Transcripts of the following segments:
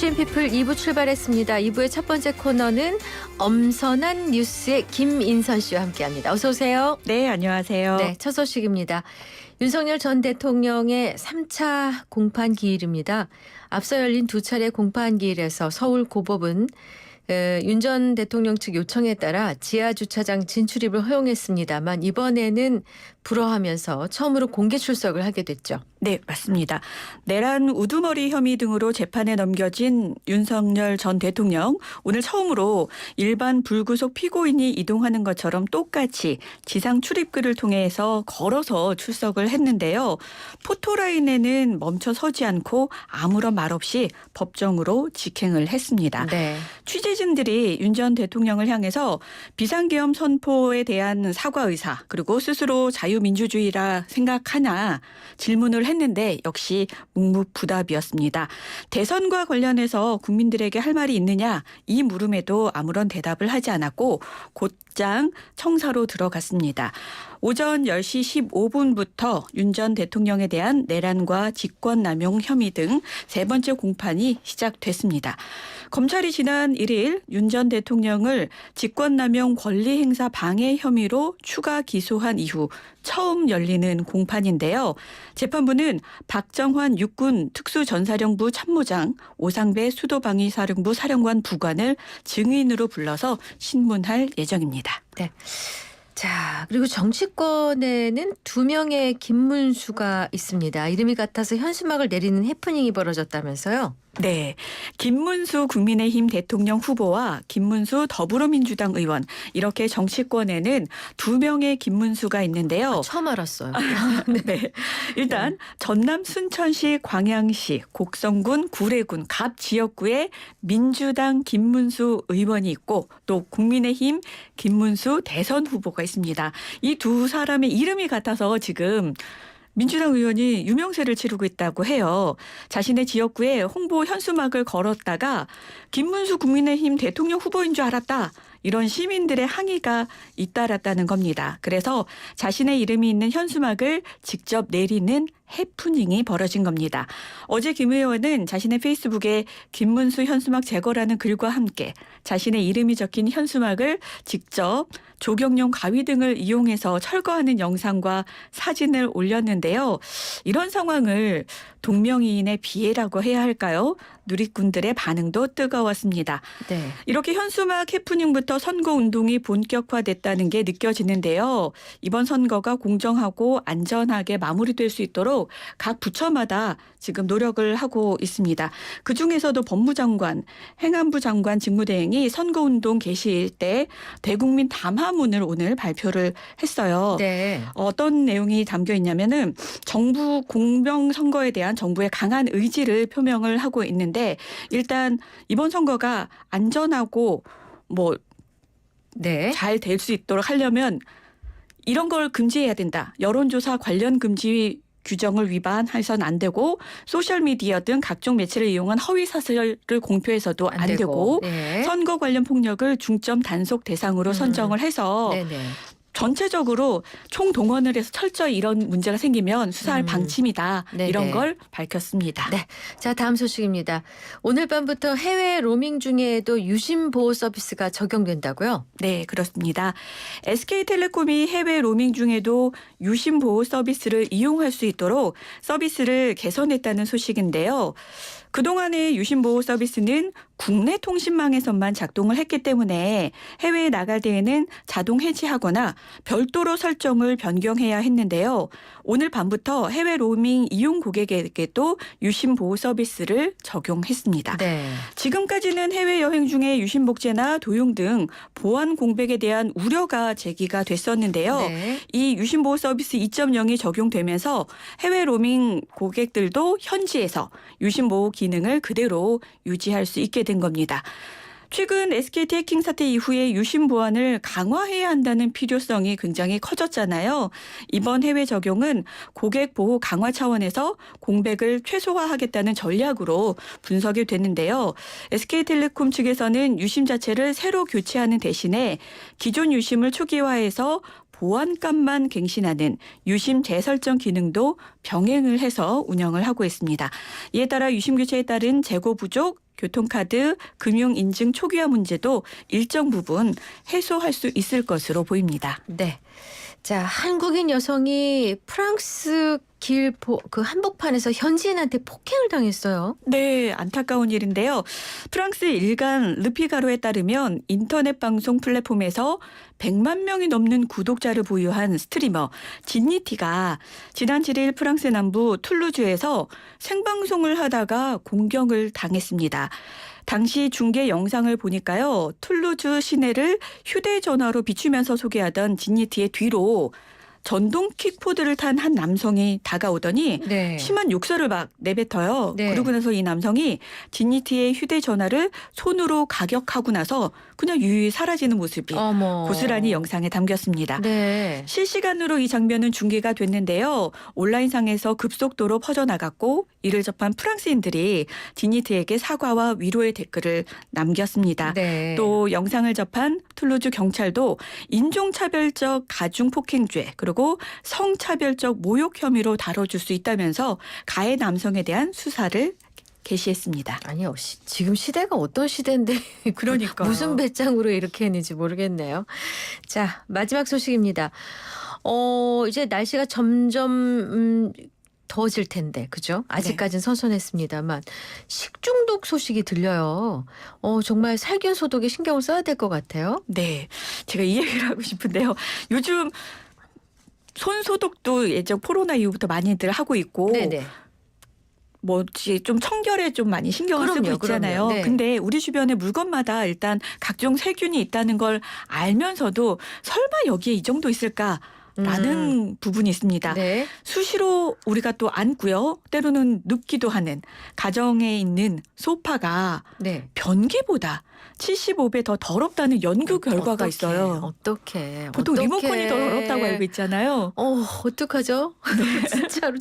이슈 피플 2부 출발했습니다. 2부의 첫 번째 코너는 엄선한 뉴스의 김인선 씨와 함께합니다. 어서 오세요. 네, 안녕하세요. 네, 첫 소식입니다. 윤석열 전 대통령의 3차 공판 기일입니다. 앞서 열린 두 차례 공판 기일에서 서울 고법은 윤 전 대통령 측 요청에 따라 지하 주차장 진출입을 허용했습니다만 이번에는 불허하면서 처음으로 공개 출석을 하게 됐죠. 네, 맞습니다. 내란 우두머리 혐의 등으로 재판에 넘겨진 윤석열 전 대통령 오늘 처음으로 일반 불구속 피고인이 이동하는 것처럼 똑같이 지상 출입구를 통해서 걸어서 출석을 했는데요. 포토라인에는 멈춰 서지 않고 아무런 말 없이 법정으로 직행을 했습니다. 네. 취재진들이 윤 전 대통령을 향해서 비상계엄 선포에 대한 사과 의사 그리고 스스로 자유민주주의라 생각하냐 질문을 했는데 역시 묵묵부답이었습니다. 대선과 관련해서 국민들에게 할 말이 있느냐 이 물음에도 아무런 대답을 하지 않았고 곧장 청사로 들어갔습니다. 오전 10시 15분부터 윤 전 대통령에 대한 내란과 직권남용 혐의 등 세 번째 공판이 시작됐습니다. 검찰이 지난 1일 윤 전 대통령을 직권남용 권리행사 방해 혐의로 추가 기소한 이후 처음 열리는 공판인데요. 재판부는 박정환 육군 특수전사령부 참모장, 오상배 수도방위사령부 사령관 부관을 증인으로 불러서 신문할 예정입니다. 네. 자, 그리고 정치권에는 두 명의 김문수가 있습니다. 이름이 같아서 현수막을 내리는 해프닝이 벌어졌다면서요? 네. 김문수 국민의힘 대통령 후보와 김문수 더불어민주당 의원 이렇게 정치권에는 두 명의 김문수가 있는데요. 처음 알았어요. 네. 일단 전남 순천시, 광양시, 곡성군, 구례군 갑 지역구에 민주당 김문수 의원이 있고 또 국민의힘 김문수 대선 후보가 있습니다. 이 두 사람의 이름이 같아서 지금 민주당 의원이 유명세를 치르고 있다고 해요. 자신의 지역구에 홍보 현수막을 걸었다가 김문수 국민의힘 대통령 후보인 줄 알았다. 이런 시민들의 항의가 잇따랐다는 겁니다. 그래서 자신의 이름이 있는 현수막을 직접 내리는 해프닝이 벌어진 겁니다. 어제 김 의원은 자신의 페이스북에 김문수 현수막 제거라는 글과 함께 자신의 이름이 적힌 현수막을 직접 조경용 가위 등을 이용해서 철거하는 영상과 사진을 올렸는데요. 이런 상황을 동명이인의 비애라고 해야 할까요? 누리꾼들의 반응도 뜨거웠습니다. 네. 이렇게 현수막 해프닝부터 선거운동이 본격화됐다는 게 느껴지는데요. 이번 선거가 공정하고 안전하게 마무리될 수 있도록 각 부처마다 지금 노력을 하고 있습니다. 그중에서도 법무장관, 행안부 장관 직무대행이 선거운동 개시일 때 대국민 담화문을 오늘 발표를 했어요. 네. 어떤 내용이 담겨 있냐면은 정부 공정선거에 대한 정부의 강한 의지를 표명을 하고 있는데 일단 이번 선거가 안전하고 네. 잘 될 수 있도록 하려면 이런 걸 금지해야 된다. 여론조사 관련 금지 규정을 위반해서는 안 되고 소셜미디어 등 각종 매체를 이용한 허위사실을 공표해서도 안 되고 네. 선거 관련 폭력을 중점 단속 대상으로 선정을 해서 네네. 전체적으로 총동원을 해서 철저히 이런 문제가 생기면 수사할 방침이다. 네네. 이런 걸 밝혔습니다. 네. 자, 다음 소식입니다. 오늘 밤부터 해외 로밍 중에도 유심 보호 서비스가 적용된다고요? 네, 그렇습니다. SK텔레콤이 해외 로밍 중에도 유심 보호 서비스를 이용할 수 있도록 서비스를 개선했다는 소식인데요. 그동안의 유심 보호 서비스는 국내 통신망에서만 작동을 했기 때문에 해외에 나갈 때에는 자동 해지하거나 별도로 설정을 변경해야 했는데요. 오늘 밤부터 해외 로밍 이용 고객에게도 유심 보호 서비스를 적용했습니다. 네. 지금까지는 해외여행 중에 유심 복제나 도용 등 보안 공백에 대한 우려가 제기가 됐었는데요. 네. 이 유심 보호 서비스 2.0이 적용되면서 해외 로밍 고객들도 현지에서 유심 보호 기능을 그대로 유지할 수 있게 된 겁니다. 최근 SKT 해킹 사태 이후에 유심 보안을 강화해야 한다는 필요성이 굉장히 커졌잖아요. 이번 해외 적용은 고객 보호 강화 차원에서 공백을 최소화하겠다는 전략으로 분석이 됐는데요. SK텔레콤 측에서는 유심 자체를 새로 교체하는 대신에 기존 유심을 초기화해서 보안값만 갱신하는 유심 재설정 기능도 병행을 해서 운영을 하고 있습니다. 이에 따라 유심 교체에 따른 재고 부족, 교통카드, 금융인증 초기화 문제도 일정 부분 해소할 수 있을 것으로 보입니다. 네. 자, 한국인 여성이 프랑스 그 한복판에서 현지인한테 폭행을 당했어요. 네, 안타까운 일인데요. 프랑스 일간 르피가로에 따르면 인터넷 방송 플랫폼에서 100만 명이 넘는 구독자를 보유한 스트리머 진니티가 지난 7일 프랑스 남부 툴루즈에서 생방송을 하다가 공격을 당했습니다. 당시 중계 영상을 보니까요. 툴루즈 시내를 휴대전화로 비추면서 소개하던 진니티의 뒤로 전동 킥보드를 탄 한 남성이 다가오더니 네. 심한 욕설을 막 내뱉어요. 네. 그러고 나서 이 남성이 진니티의 휴대전화를 손으로 가격하고 나서 그냥 유유히 사라지는 모습이 어머. 고스란히 영상에 담겼습니다. 네. 실시간으로 이 장면은 중계가 됐는데요. 온라인상에서 급속도로 퍼져나갔고 이를 접한 프랑스인들이 진니티에게 사과와 위로의 댓글을 남겼습니다. 네. 또 영상을 접한 툴루즈 경찰도 인종차별적 가중폭행죄 그리고 성차별적 모욕 혐의로 다뤄줄 수 있다면서 가해 남성에 대한 수사를 개시했습니다. 아니, 지금 시대가 어떤 시대인데 그러니까요. 무슨 배짱으로 이렇게 했는지 모르겠네요. 자, 마지막 소식입니다. 이제 날씨가 점점 더워질 텐데, 그죠? 아직까지는 선선했습니다만 식중독 소식이 들려요. 정말 살균 소독에 신경을 써야 될 것 같아요. 네, 제가 이 얘기를 하고 싶은데요. 요즘 손 소독도 예전 코로나 이후부터 많이들 하고 있고 네네. 뭐지 좀 청결에 좀 많이 신경을 쓰고 그럼요, 있잖아요. 그럼요. 네. 근데 우리 주변에 물건마다 일단 각종 세균이 있다는 걸 알면서도 설마 여기에 이 정도 있을까라는 부분이 있습니다. 네. 수시로 우리가 또 앉고요. 때로는 눕기도 하는 가정에 있는 소파가 네. 변기보다 75배 더 더럽다는 연구 결과가 있어요. 어떻게? 보통 리모컨이 더 더럽다고 알고 있잖아요. 어떡하죠? 진짜로.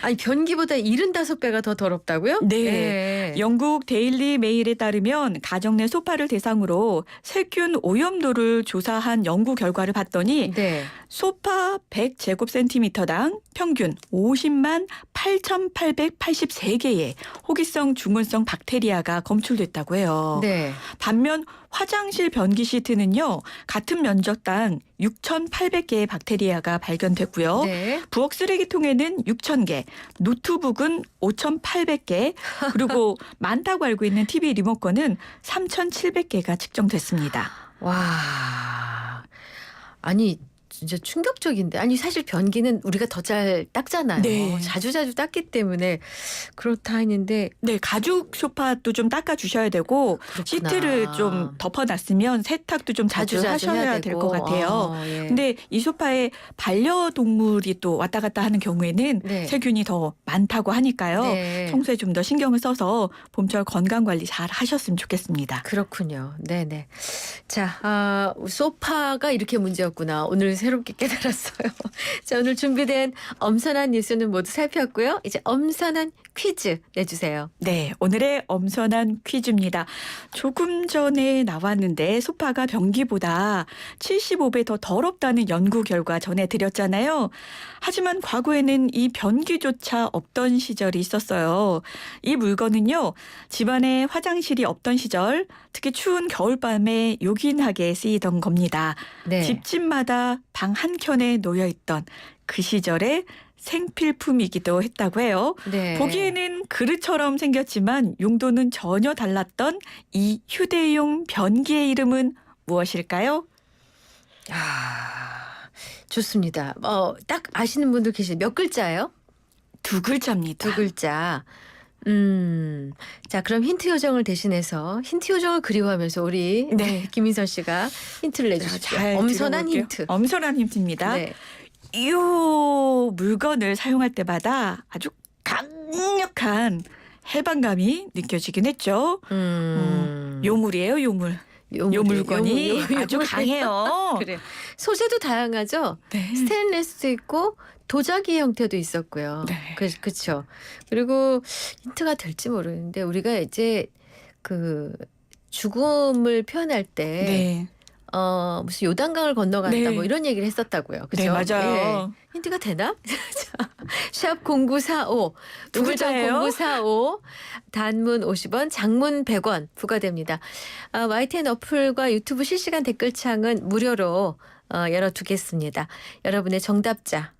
아니, 변기보다 75배가 더 더럽다고요? 네. 영국 데일리 메일에 따르면 가정 내 소파를 대상으로 세균 오염도를 조사한 연구 결과를 봤더니 네. 소파 100제곱센티미터당 평균 50만 8,883개의 호기성 중훈성 박테리아가 검출됐다고 해요. 네. 반면 화장실 변기 시트는요. 같은 면적당 6,800개의 박테리아가 발견됐고요. 네. 부엌 쓰레기통에는 6,000개, 노트북은 5,800개, 그리고 많다고 알고 있는 TV 리모컨은 3,700개가 측정됐습니다. 와. 아니, 진짜 충격적인데. 아니, 사실 변기는 우리가 더 잘 닦잖아요. 네. 자주자주 닦기 때문에 그렇다 했는데. 네, 가죽 소파도 좀 닦아주셔야 되고 그렇구나. 시트를 좀 덮어놨으면 세탁도 좀 자주 하셔야 해야 될 되고. 것 같아요. 예. 근데 이 소파에 반려동물이 또 왔다 갔다 하는 경우에는 네. 세균이 더 많다고 하니까요. 네. 청소에 좀 더 신경을 써서 봄철 건강관리 잘 하셨으면 좋겠습니다. 그렇군요. 네네. 자, 소파가 이렇게 문제였구나. 오늘 새롭게 깨달았어요. 자, 오늘 준비된 엄선한 뉴스는 모두 살폈고요. 이제 엄선한 퀴즈 내주세요. 네, 오늘의 엄선한 퀴즈입니다. 조금 전에 나왔는데 소파가 변기보다 75배 더 더럽다는 연구 결과 전해드렸잖아요. 하지만 과거에는 이 변기조차 없던 시절이 있었어요. 이 물건은요. 집안에 화장실이 없던 시절, 특히 추운 겨울밤에 요긴하게 쓰이던 겁니다. 네. 집집마다 방 한켠에 놓여있던 그 시절의 생필품이기도 했다고 해요. 네. 보기에는 그릇처럼 생겼지만 용도는 전혀 달랐던 이 휴대용 변기의 이름은 무엇일까요? 좋습니다. 딱 아시는 분들 계시죠? 몇 글자예요? 2글자입니다. 2글자. 자, 그럼 힌트 요정을 대신해서 힌트 요정을 그리워하면서 우리 네. 김인선 씨가 힌트를 내주십시오. 잘 엄선한 들어볼게요. 힌트. 엄선한 힌트입니다. 네. 이 물건을 사용할 때마다 아주 강력한 해방감이 느껴지긴 했죠. 요물이에요, 요물. 요 물건이 아주 강해요. 그래. 소재도 다양하죠. 네. 스테인레스도 있고 도자기 형태도 있었고요. 네. 그렇죠. 그리고 힌트가 될지 모르는데 우리가 이제 그 죽음을 표현할 때 네. 무슨 요단강을 건너갔다 네. 뭐 이런 얘기를 했었다고요. 그죠? 네, 맞아요. 힌트가 되나? 자, 샵 0945 두 우물정 글자예요. 0945 단문 50원 장문 100원 부과됩니다. YTN 어플과 유튜브 실시간 댓글창은 무료로 열어두겠습니다. 여러분의 정답자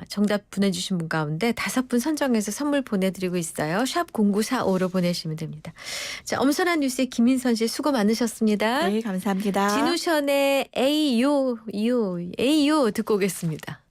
정답 보내주신 분 가운데 5분 선정해서 선물 보내드리고 있어요. 샵 0945로 보내시면 됩니다. 자, 엄선한 뉴스의 김인선 씨 수고 많으셨습니다. 네, 감사합니다. 진우션의 에이요 듣고 오겠습니다.